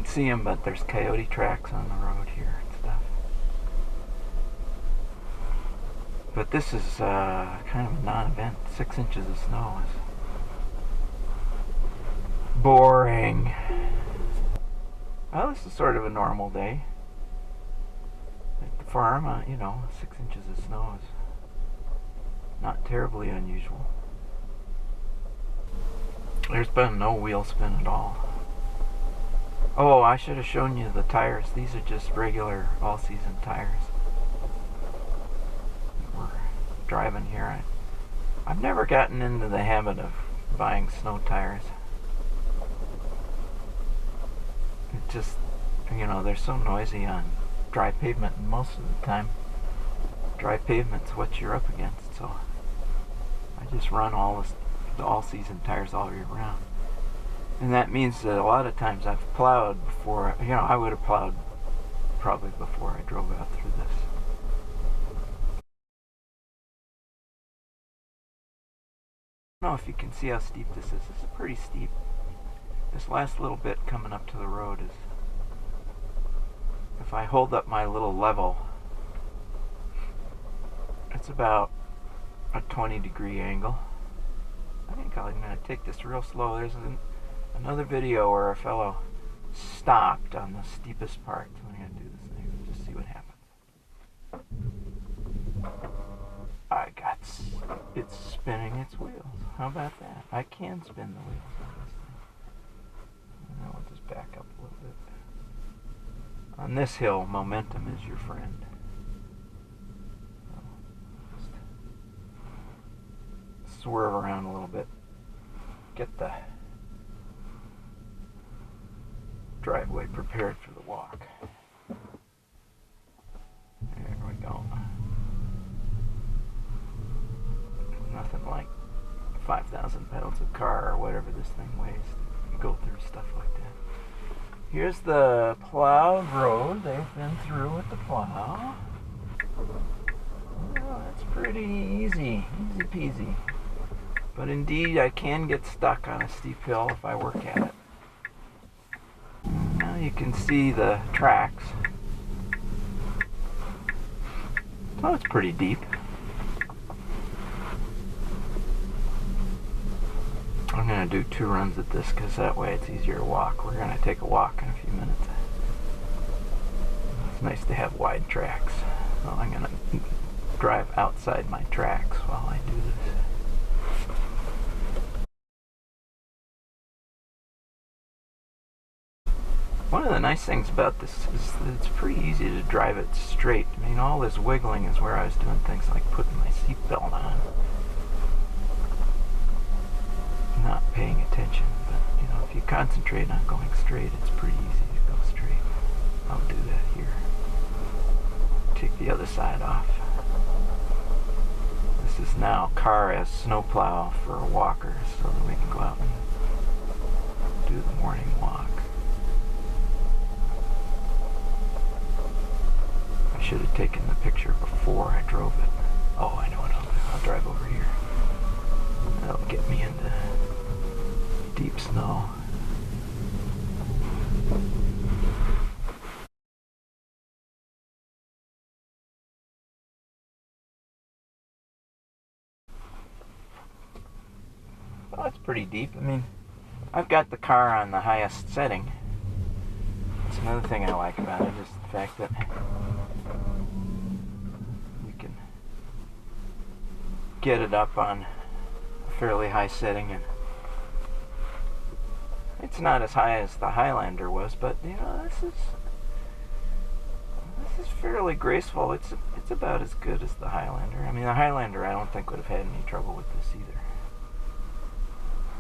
can see them, but there's coyote tracks on the road here and stuff. But this is kind of a non-event. 6 inches of snow is boring. Well, this is sort of a normal day at the farm. 6 inches of snow is not terribly unusual. There's been no wheel spin at all. Oh, I should have shown you the tires. These are just regular all-season tires. We're driving here. I've never gotten into the habit of buying snow tires. It just, they're so noisy on dry pavement, and most of the time dry pavement's what you're up against, so I just run the all-season tires all year round. And that means that a lot of times I've plowed before, I would have plowed probably before I drove out through this. I don't know if you can see how steep this is. This is pretty steep. This last little bit coming up to the road is, if I hold up my little level, it's about a 20-degree angle. I think I'm going to take this real slow. There's another video where a fellow stopped on the steepest part. So I'm going to do this thing and just see what happens. It's spinning its wheels. How about that? I can spin the wheels on this thing. Now we'll just back up a little bit. On this hill, momentum is your friend. Just swerve around a little bit. Get the driveway prepared for the walk. There we go. Nothing like 5,000 pounds of car or whatever this thing weighs to go through stuff like that. Here's the plowed road they've been through with the plow. Well, that's pretty easy peasy. But indeed, I can get stuck on a steep hill if I work at it. Now you can see the tracks. So it's pretty deep. I'm going to do 2 runs at this because that way it's easier to walk. We're going to take a walk in a few minutes. It's nice to have wide tracks. So I'm going to drive outside my tracks while I do this. One of the nice things about this is that it's pretty easy to drive it straight. I mean, all this wiggling is where I was doing things like putting my seatbelt on. Not paying attention, but if you concentrate on going straight, it's pretty easy to go straight. I'll do that here. Take the other side off. This is now car as snowplow for walkers, so that we can go out and do the morning walk. I should have taken the picture before I drove it. Oh, I know what I'll do. I'll drive over here. That'll get me into deep snow. Well, it's pretty deep. I mean, I've got the car on the highest setting. That's another thing I like about it, is the fact that you can get it up on a fairly high setting, and it's not as high as the Highlander was, but this is fairly graceful. It's about as good as the Highlander. I mean, the Highlander I don't think would have had any trouble with this either,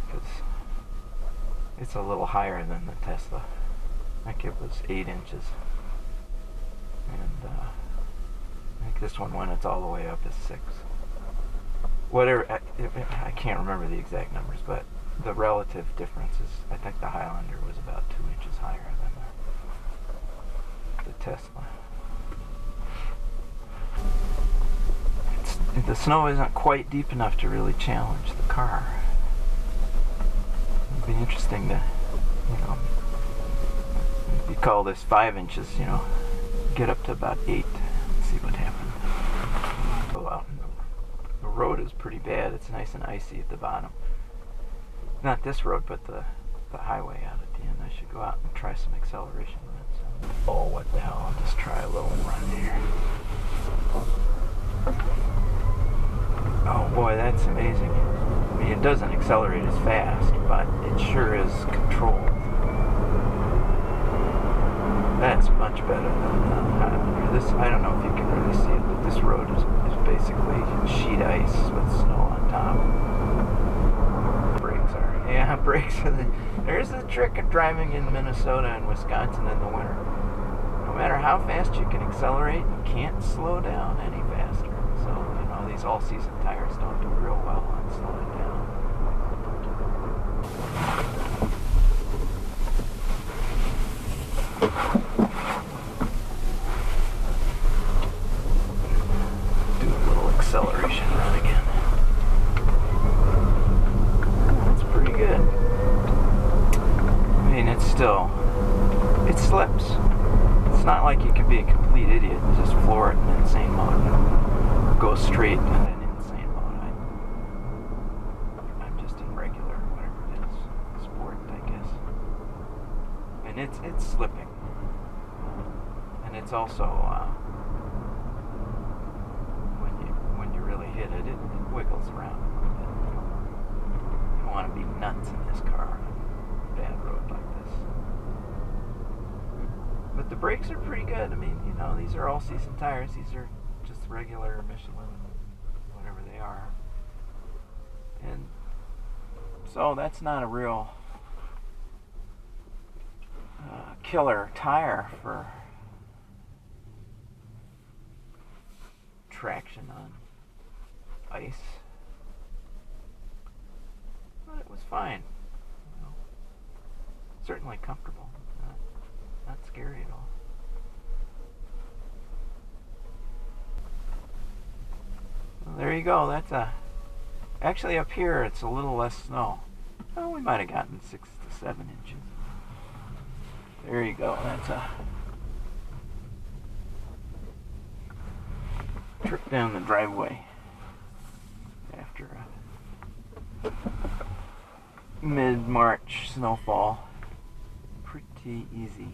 because it's a little higher than the Tesla. I think it was 8 inches, and I think this one, when it's all the way up, is 6. Whatever, I can't remember the exact numbers, but the relative difference is, I think the Highlander was about 2 inches higher than the Tesla. The snow isn't quite deep enough to really challenge the car. It'd be interesting to, If you call this 5 inches, get up to about 8 and see what happens. Go out. The road is pretty bad. It's nice and icy at the bottom. Not this road, but the highway out at the end. I should go out and try some acceleration runs. Oh, what the hell. I'll just try a little run here. Oh boy, that's amazing. I mean, it doesn't accelerate as fast, but it sure is controlled. That's much better than this. I don't know if you can really see it, but this road is basically sheet ice with snow on top. Brakes are, yeah, brakes are there's the trick of driving in Minnesota and Wisconsin in the winter. No matter how fast you can accelerate, you can't slow down any faster. So, these all-season tires don't do real well on slowing down. Do a little acceleration run again. That's pretty good. I mean, it slips. It's not like you can be a complete idiot and just floor it in insane mode. Go straight in an insane mode. I'm just in regular, whatever it is, sport, I guess. And it's slipping. And it's also, when you really hit it, it wiggles around a little bit. You don't want to be nuts in this car on a bad road like this. But the brakes are pretty good. I mean, these are all-season tires. These are just regular Michelin, whatever they are. And so that's not a real killer tire for traction on ice. But it was fine. Certainly comfortable. Not scary at all. Well, there you go. That's actually up here it's a little less snow. Oh, we might have gotten 6 to 7 inches. There you go. That's a trip down the driveway after a mid-March snowfall. Pretty easy.